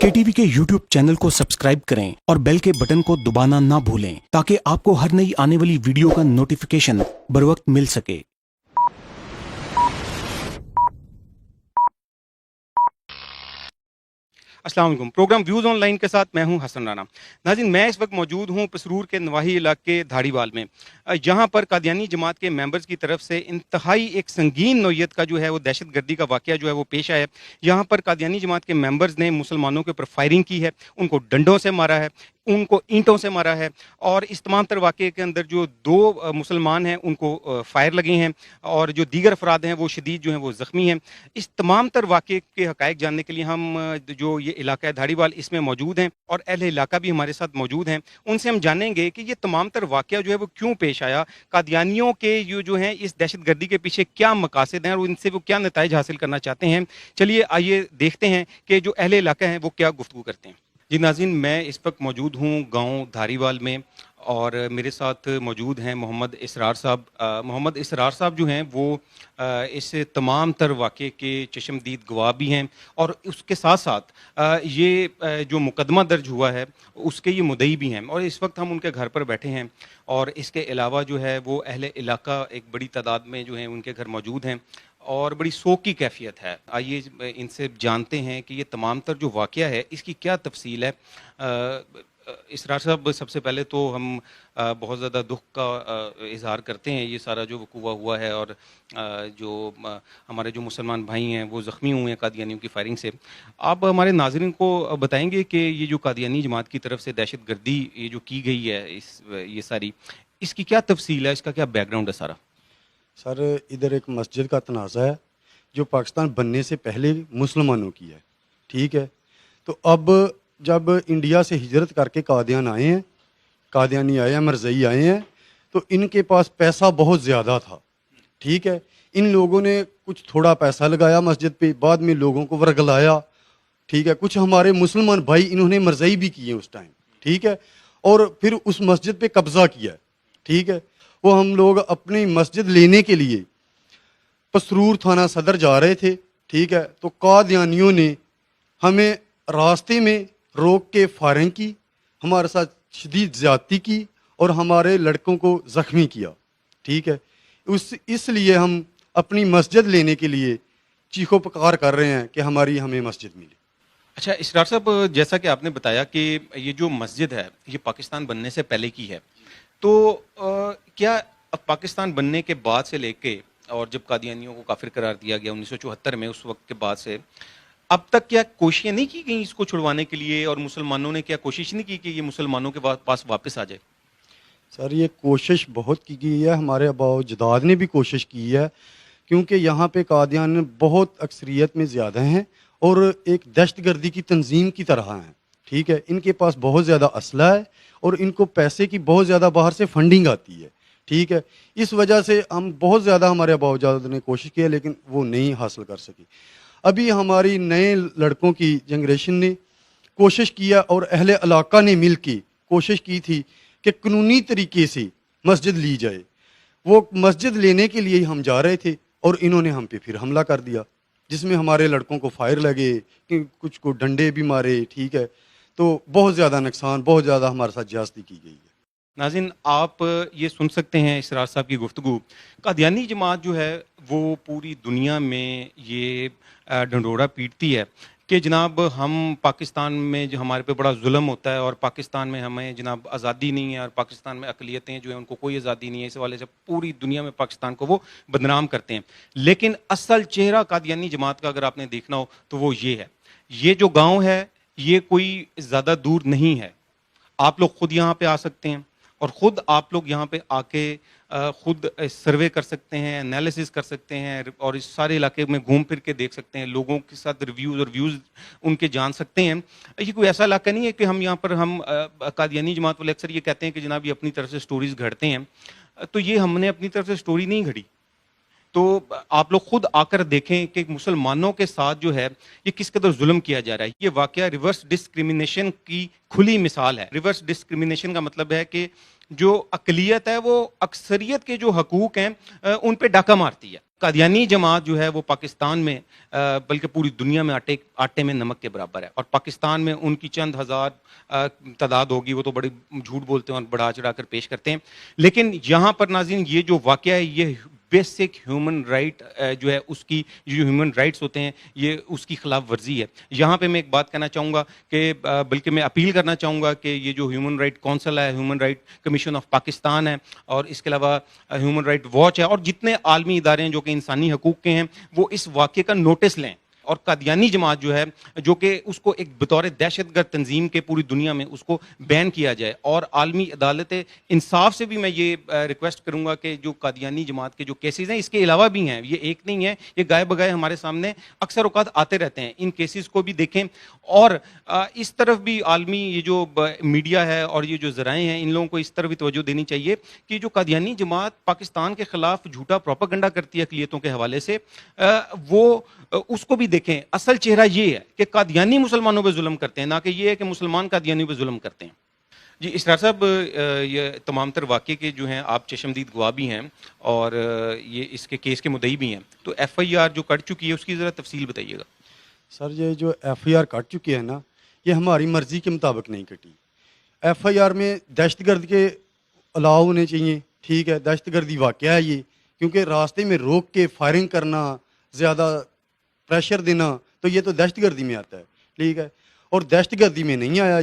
KTV के YouTube channel को subscribe करें और बेल के बटन को दबाना ना भूलें ताकि आपको हर नई आने वाली वीडियो का नोटिफिकेशन बरवक्त मिल सके। अस्सलाम वालेकुम। प्रोग्राम व्यूज़ ऑनलाइन के साथ मैं हूं हसन राना। नाज़रीन, मैं इस वक्त मौजूद हूं पसरूर के नवाही इलाके धारीवाल में, जहां पर कादियानी जमात के मेंबर्स की तरफ से इंतहाई एक संगीन नौयत का जो है वो दहशत गर्दी का वाक़या जो है वो पेश आया है। यहां पर कादियानी जमात के मेंबर्स ने मुसलमानों के ऊपर फायरिंग की है, उनको डंडों से मारा है, उनको ईंटों से मारा है, और इस तमाम तर वाक़े के अंदर जो दो मुसलमान हैं उनको फायर लगे हैं और जो दीगर अफराद हैं वो शदीद जो हैं वो ज़ख्मी हैं। इस तमाम तर वाक़े के हक़ाइक़ जानने के लिए हम जो ये इलाका है धारीवाल इसमें मौजूद हैं और अहले इलाका भी हमारे साथ मौजूद हैं। उनसे हम जानेंगे कि ये तमाम तर वाक़या जो है वो क्यों पेश आया, कादियानियों के जो हैं इस दहशत गर्दी के पीछे क्या मकासद हैं और इनसे वो क्या नताइज हासिल करना चाहते हैं। चलिए आइए देखते हैं कि जो अहले इलाका हैं वो क्या गुफ्तगू करते हैं। जी नाज़रीन, मैं इस वक्त मौजूद हूँ गांव धारीवाल में और मेरे साथ मौजूद हैं मोहम्मद इसरार साहब। मोहम्मद इसरार साहब जो हैं वो इस तमाम तर वाक़े के चश्मदीद गवाह भी हैं और उसके साथ साथ ये जो मुकदमा दर्ज हुआ है उसके ये मुद्दई भी हैं, और इस वक्त हम उनके घर पर बैठे हैं। और इसके अलावा जो है वो अहले इलाका एक बड़ी तादाद में जो है उनके घर मौजूद हैं और बड़ी शोक की कैफियत है। आइए इनसे जानते हैं कि ये तमाम तर जो वाक़या है इसकी क्या तफसील है। इसरार साहब, सबसे पहले तो हम बहुत ज़्यादा दुख का इजहार करते हैं, ये सारा जो वक़ूआ हुआ है और जो हमारे जो मुसलमान भाई हैं वो ज़ख्मी हुए हैं कादियानियों की फायरिंग से। आप हमारे नाज़रीन को बताएंगे कि ये जो कादियानी जमात की तरफ से दहशत गर्दी ये जो की गई है ये सारी, इसकी क्या तफसील है, इसका क्या बैकग्राउंड है सारा? सर, इधर एक मस्जिद का तनाज़ा है जो पाकिस्तान बनने से पहले मुसलमानों की है, ठीक है। तो अब जब इंडिया से हिजरत करके कादियान आए हैं, कादियानी आए हैं, मरज़ई आए हैं, तो इनके पास पैसा बहुत ज़्यादा था, ठीक है। इन लोगों ने कुछ थोड़ा पैसा लगाया मस्जिद पे, बाद में लोगों को वर्गलाया, ठीक है। कुछ हमारे मुसलमान भाई इन्होंने मरज़ई भी किए उस टाइम, ठीक है, और फिर उस मस्जिद पे कब्ज़ा किया, ठीक है। वो हम लोग अपनी मस्जिद लेने के लिए पसरूर थाना सदर जा रहे थे, ठीक है। तो कादियानियों ने हमें रास्ते में रोक के फायरिंग की, हमारे साथ शदीद ज़्यादती की और हमारे लड़कों को ज़ख्मी किया, ठीक है। इसलिए हम अपनी मस्जिद लेने के लिए चीखो पुकार कर रहे हैं कि हमें मस्जिद मिले। अच्छा इसरार साहब, जैसा कि आपने बताया कि ये जो मस्जिद है ये पाकिस्तान बनने से पहले की है, तो क्या अब पाकिस्तान बनने के बाद से लेके और जब कादियानियों को काफिर करार दिया गया 1974 में, उस वक्त के बाद से अब तक क्या कोशिशें नहीं की गई इसको छुड़वाने के लिए, और मुसलमानों ने क्या कोशिश नहीं की कि ये मुसलमानों के पास वापस आ जाए? सर, ये कोशिश बहुत की गई है, हमारे अबाव जदाद ने भी कोशिश की है, क्योंकि यहाँ पे कादियान बहुत अक्सरियत में ज़्यादा हैं और एक दहशतगर्दी की तंजीम की तरह हैं, ठीक है। इनके पास बहुत ज़्यादा असला है और इनको पैसे की बहुत ज़्यादा बाहर से फंडिंग आती है, ठीक है। इस वजह से हम बहुत ज़्यादा हमारे अबावजाद ने कोशिश की है लेकिन वो नहीं हासिल कर सकी। अभी हमारी नए लड़कों की जनरेशन ने कोशिश किया और अहले इलाका ने मिल के कोशिश की थी कि कानूनी तरीके से मस्जिद ली जाए। वो मस्जिद लेने के लिए ही हम जा रहे थे और इन्होंने हम पे फिर हमला कर दिया, जिसमें हमारे लड़कों को फायर लगे, कि कुछ को डंडे भी मारे, ठीक है। तो बहुत ज़्यादा नुकसान, बहुत ज़्यादा हमारे साथ ज्यादती की गई है। नाज़रीन, आप ये सुन सकते हैं इसरार साहब की गुफ्तगू। कादियानी जमात जो है वो पूरी दुनिया में ये ढंढोरा पीटती है कि जनाब हम पाकिस्तान में जो हमारे पे बड़ा जुल्म होता है और पाकिस्तान में हमें जनाब आज़ादी नहीं है और पाकिस्तान में अक़लियतें जो हैं उनको कोई आज़ादी नहीं है। इस हवाले से पूरी दुनिया में पाकिस्तान को वो बदनाम करते हैं, लेकिन असल चेहरा कादियानी जमात का अगर आपने देखना हो तो वो ये है। ये जो गाँव है ये कोई ज़्यादा दूर नहीं है, आप लोग खुद यहाँ पे आ सकते हैं और ख़ुद आप लोग यहाँ पे आके खुद सर्वे कर सकते हैं, एनालिसिस कर सकते हैं और इस सारे इलाके में घूम फिर के देख सकते हैं, लोगों के साथ रिव्यूज़ और व्यूज़ उनके जान सकते हैं। ये कोई ऐसा इलाका नहीं है कि हम यहाँ पर हम कादियानी जमात वाले अक्सर ये कहते हैं कि जनाब ये अपनी तरफ से स्टोरीज़ घड़ते हैं, तो ये हमने अपनी तरफ से स्टोरी नहीं घड़ी। तो आप लोग खुद आकर देखें कि मुसलमानों के साथ जो है ये किस कदर जुल्म किया जा रहा है। ये वाकया रिवर्स डिस्क्रिमिनेशन की खुली मिसाल है। रिवर्स डिस्क्रिमिनेशन का मतलब है कि جو اقلیت ہے وہ اکثریت کے جو حقوق ہیں ان پہ ڈاکہ مارتی ہے. قادیانی جماعت جو ہے وہ پاکستان میں بلکہ پوری دنیا میں آٹے میں نمک کے برابر ہے, اور پاکستان میں ان کی چند ہزار تعداد ہوگی, وہ تو بڑے جھوٹ بولتے ہیں اور بڑھا چڑھا کر پیش کرتے ہیں. لیکن یہاں پر ناظرین یہ جو واقعہ ہے یہ بیسک ہیومن رائٹ جو ہے اس کی جو ہیومن رائٹس ہوتے ہیں یہ اس کی خلاف ورزی ہے. یہاں پہ میں ایک بات کہنا چاہوں گا کہ بلکہ میں اپیل کرنا چاہوں گا کہ یہ جو ہیومن رائٹ کونسل ہے, human right commission of Pakistan ہے, اور اس کے علاوہ ہیومن رائٹ واچ ہے, اور جتنے عالمی ادارے ہیں جو کہ انسانی حقوق کے ہیں, وہ اس واقعے کا نوٹس لیں, اور قادیانی جماعت جو ہے جو کہ اس کو ایک بطور دہشت گرد تنظیم کے پوری دنیا میں اس کو بین کیا جائے. اور عالمی عدالت انصاف سے بھی میں یہ ریکویسٹ کروں گا کہ جو قادیانی جماعت کے جو کیسز ہیں اس کے علاوہ بھی ہیں, یہ ایک نہیں ہے, یہ گائے بگائے ہمارے سامنے اکثر اوقات آتے رہتے ہیں, ان کیسز کو بھی دیکھیں. اور اس طرف بھی عالمی یہ جو میڈیا ہے اور یہ جو ذرائع ہیں ان لوگوں کو اس طرف بھی توجہ دینی چاہیے کہ جو قادیانی جماعت پاکستان کے خلاف جھوٹا پروپیگنڈا کرتی ہے اقلیتوں کے حوالے سے, وہ اس کو بھی دیکھیں. اصل چہرہ یہ ہے کہ قادیانی مسلمانوں پہ ظلم کرتے ہیں, نہ کہ یہ ہے کہ مسلمان قادیانیوں پہ ظلم کرتے ہیں. جی اسرار صاحب, یہ تمام تر واقعے کے جو ہیں آپ چشمدید گواہ بھی ہیں اور یہ اس کے کیس کے مدعی بھی ہیں, تو ایف آئی آر جو کٹ چکی ہے اس کی ذرا تفصیل بتائیے گا. سر یہ جو ایف آئی آر کٹ چکی ہے نا, یہ ہماری مرضی کے مطابق نہیں کٹی. ایف آئی آر میں دہشت گرد کے الاؤ ہونے چاہیے, ٹھیک ہے, دہشت گردی واقعہ ہے یہ, کیونکہ راستے میں روک کے فائرنگ کرنا, زیادہ پریشر دینا, تو یہ تو دہشت گردی میں آتا ہے, ٹھیک ہے. اور دہشت گردی میں نہیں آیا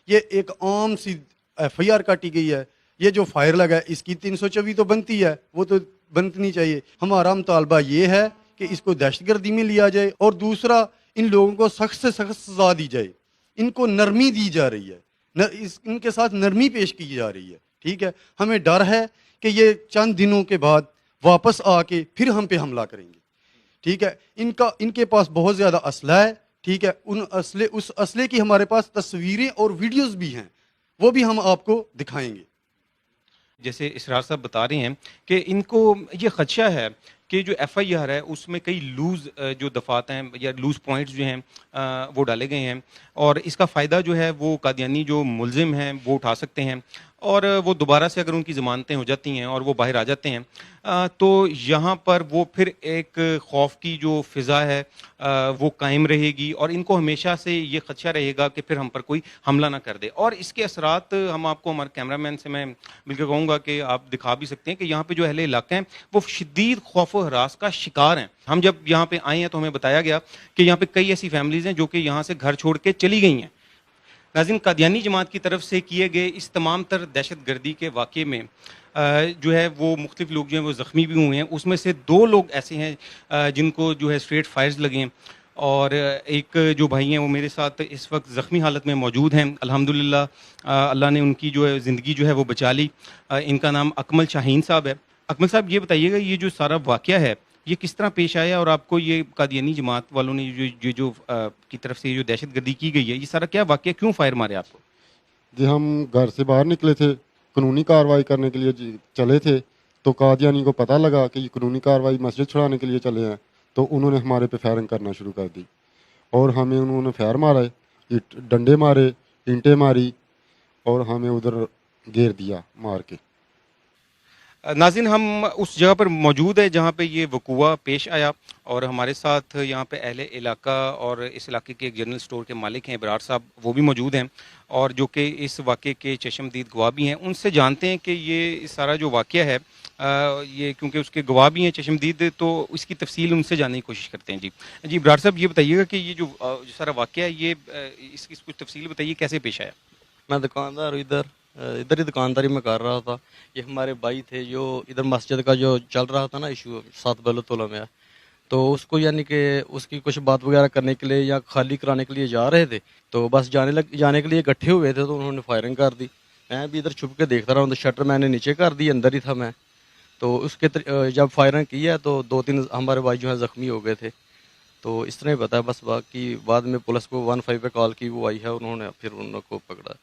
یہ ایک عام سی ایف آئی آر کاٹی گئی ہے. یہ جو فائر لگا ہے اس کی 324 تو بنتی ہے, وہ تو بنتنی چاہیے. ہمارا مطالبہ یہ ہے کہ اس کو دہشت گردی میں لیا جائے, اور دوسرا ان لوگوں کو سخت سے سخت سزا دی جائے. ان کو نرمی دی جا رہی ہے, ان کے ساتھ نرمی پیش کی جا رہی ہے, ٹھیک ہے. ہمیں ڈر ہے کہ یہ چند دنوں کے بعد واپس آ کے پھر ہم پہ حملہ کریں گے, ٹھیک ہے. ان کے پاس بہت زیادہ اسلحہ ہے, ٹھیک ہے. اس اسلحے کی ہمارے پاس تصویریں اور ویڈیوز بھی ہیں, وہ بھی ہم آپ کو دکھائیں گے. جیسے اسرار صاحب بتا رہے ہیں کہ ان کو یہ خدشہ ہے کہ جو ایف آئی آر ہے اس میں کئی لوز جو دفعات ہیں یا لوز پوائنٹس جو ہیں وہ ڈالے گئے ہیں, اور اس کا فائدہ جو ہے وہ قادیانی جو ملزم ہیں وہ اٹھا سکتے ہیں, اور وہ دوبارہ سے اگر ان کی ضمانتیں ہو جاتی ہیں اور وہ باہر آ جاتے ہیں تو یہاں پر وہ پھر ایک خوف کی جو فضا ہے وہ قائم رہے گی, اور ان کو ہمیشہ سے یہ خدشہ رہے گا کہ پھر ہم پر کوئی حملہ نہ کر دے. اور اس کے اثرات ہم آپ کو, ہمارے کیمرہ مین سے میں بلکہ کہوں گا کہ آپ دکھا بھی سکتے ہیں کہ یہاں پہ جو اہل علاقہ ہیں وہ شدید خوف و ہراس کا شکار ہیں. ہم جب یہاں پہ آئے ہیں تو ہمیں بتایا گیا کہ یہاں پہ کئی ایسی فیملیز ہیں جو کہ یہاں سے گھر چھوڑ کے چلی گئی ہیں. ناظرین, قادیانی جماعت کی طرف سے کیے گئے اس تمام تر دہشت گردی کے واقعے میں جو ہے وہ مختلف لوگ جو ہیں وہ زخمی بھی ہوئے ہیں. اس میں سے 2 لوگ ایسے ہیں جن کو جو ہے اسٹریٹ فائرز لگے ہیں, اور ایک جو بھائی ہیں وہ میرے ساتھ اس وقت زخمی حالت میں موجود ہیں. الحمدللہ اللہ نے ان کی جو ہے زندگی جو ہے وہ بچا لی. ان کا نام اکمل شاہین صاحب ہے. اکمل صاحب یہ بتائیے گا یہ جو سارا واقعہ ہے یہ کس طرح پیش آیا, اور آپ کو یہ قادیانی جماعت والوں نے جو کی طرف سے جو دہشت گردی کی گئی ہے یہ سارا کیا واقعہ, کیوں فائر مارے آپ کو؟ جی ہم گھر سے باہر نکلے تھے, قانونی کارروائی کرنے کے لیے چلے تھے, تو قادیانی کو پتہ لگا کہ یہ قانونی کارروائی مسجد چھڑانے کے لیے چلے ہیں, تو انہوں نے ہمارے پہ فائرنگ کرنا شروع کر دی, اور ہمیں انہوں نے فائر مارا, ڈنڈے مارے, اینٹیں ماری, اور ہمیں ادھر گھیر دیا مار کے. ناظرین, ہم اس جگہ پر موجود ہے جہاں پہ یہ وقوع پیش آیا, اور ہمارے ساتھ یہاں پہ اہل علاقہ اور اس علاقے کے ایک جنرل اسٹور کے مالک ہیں ابرار صاحب, وہ بھی موجود ہیں, اور جو کہ اس واقعے کے چشمدید گواہ بھی ہیں. ان سے جانتے ہیں کہ یہ سارا جو واقعہ ہے یہ کیونکہ اس کے گواہ بھی ہیں چشمدید, تو اس کی تفصیل ان سے جاننے کی کوشش کرتے ہیں. جی ابرار صاحب یہ بتائیے گا کہ یہ جو سارا واقعہ ہے یہ اس کی کچھ تفصیل بتائیے کیسے پیش آیا. میں دکاندار ہوں, ادھر ہی دکانداری میں کر رہا تھا. یہ ہمارے بھائی تھے جو ادھر مسجد کا جو چل رہا تھا نا ایشو 7 بیت اللہ میں, تو اس کو یعنی کہ اس کی کچھ بات وغیرہ کرنے کے لیے یا خالی کرانے کے لیے جا رہے تھے, تو بس جانے کے لیے اکٹھے ہوئے تھے, تو انہوں نے فائرنگ کر دی. میں بھی ادھر چھپ کے دیکھتا رہا ہوں, تو شٹر میں نے نیچے کر دی, اندر ہی تھا میں. تو اس کے جب فائرنگ کی ہے تو 2-3 ہمارے بھائی جو ہیں زخمی ہو گئے تھے. تو اس طرح ہی بتا, بس باقی بعد میں پولیس کو 15 پہ کال کی, وہ آئی ہے, انہوں نے پھر ان کو پکڑا.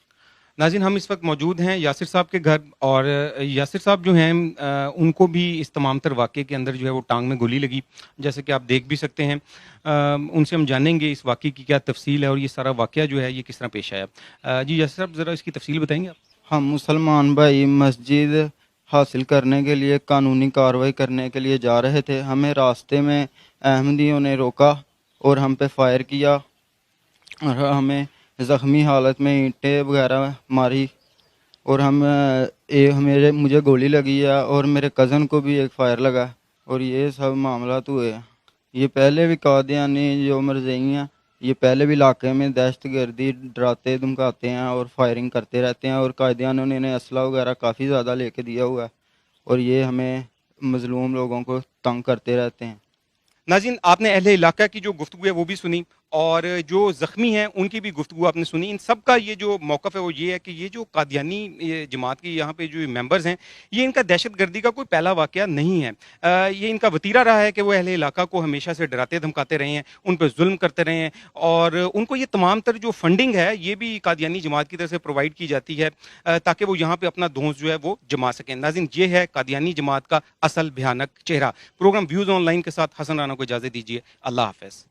ناظرین, ہم اس وقت موجود ہیں یاسر صاحب کے گھر, اور یاسر صاحب جو ہیں ان کو بھی اس تمام تر واقعے کے اندر جو ہے وہ ٹانگ میں گولی لگی, جیسے کہ آپ دیکھ بھی سکتے ہیں. ان سے ہم جانیں گے اس واقعے کی کیا تفصیل ہے اور یہ سارا واقعہ جو ہے یہ کس طرح پیش آیا. جی یاسر صاحب ذرا اس کی تفصیل بتائیں گے آپ. हम मुसलमान भाई मस्जिद हासिल करने के लिए कानूनी कार्रवाई करने के लिए जा रहे थे। हमें रास्ते में अहमदियों ने रोका और हम पे फायर किया और हमें ज़ख्मी हालत में ईंटें वगैरह मारी और मुझे गोली लगी है और मेरे कज़न को भी एक फायर लगा और ये सब मामला हुए हैं। ये पहले भी कादियानी जो मरज़ई हैं, ये पहले भी इलाके में दहशतगर्दी डराते धमकाते हैं और फायरिंग करते रहते हैं और कादियानियों ने असला वगैरह काफ़ी ज़्यादा लेके दिया हुआ है और ये हमें मज़लूम लोगों को तंग करते रहते हैं। नाज़रीन, आपने अहले इलाका की जो गुफ्तगू है वो भी सुनी और जो ज़ख्मी हैं उनकी भी गुफ्तगू आपने सुनी। इन सब का ये जो मौक़िफ़ है वो ये है कि ये जो कादियानी ये जमात की यहाँ पे जो मेंबर्स हैं, ये इनका दहशतगर्दी का कोई पहला वाक़या नहीं है। ये इनका वतीरा रहा है कि वो अहले इलाका को हमेशा से डराते धमकाते रहे हैं, उन पे जुल्म करते रहे हैं और उनको ये तमाम तर जो फंडिंग है ये भी कादियानी जमात की तरफ से प्रोवाइड की जाती है ताकि वो यहाँ पे अपना धौंस जो है वो जमा सकें। नाज़रीन, ये है कादियानी जमात का असल भयानक चेहरा। प्रोग्राम व्यूज़ ऑनलाइन के साथ हसन राना को इजाज़त दीजिए। अल्लाह हाफ़िज़।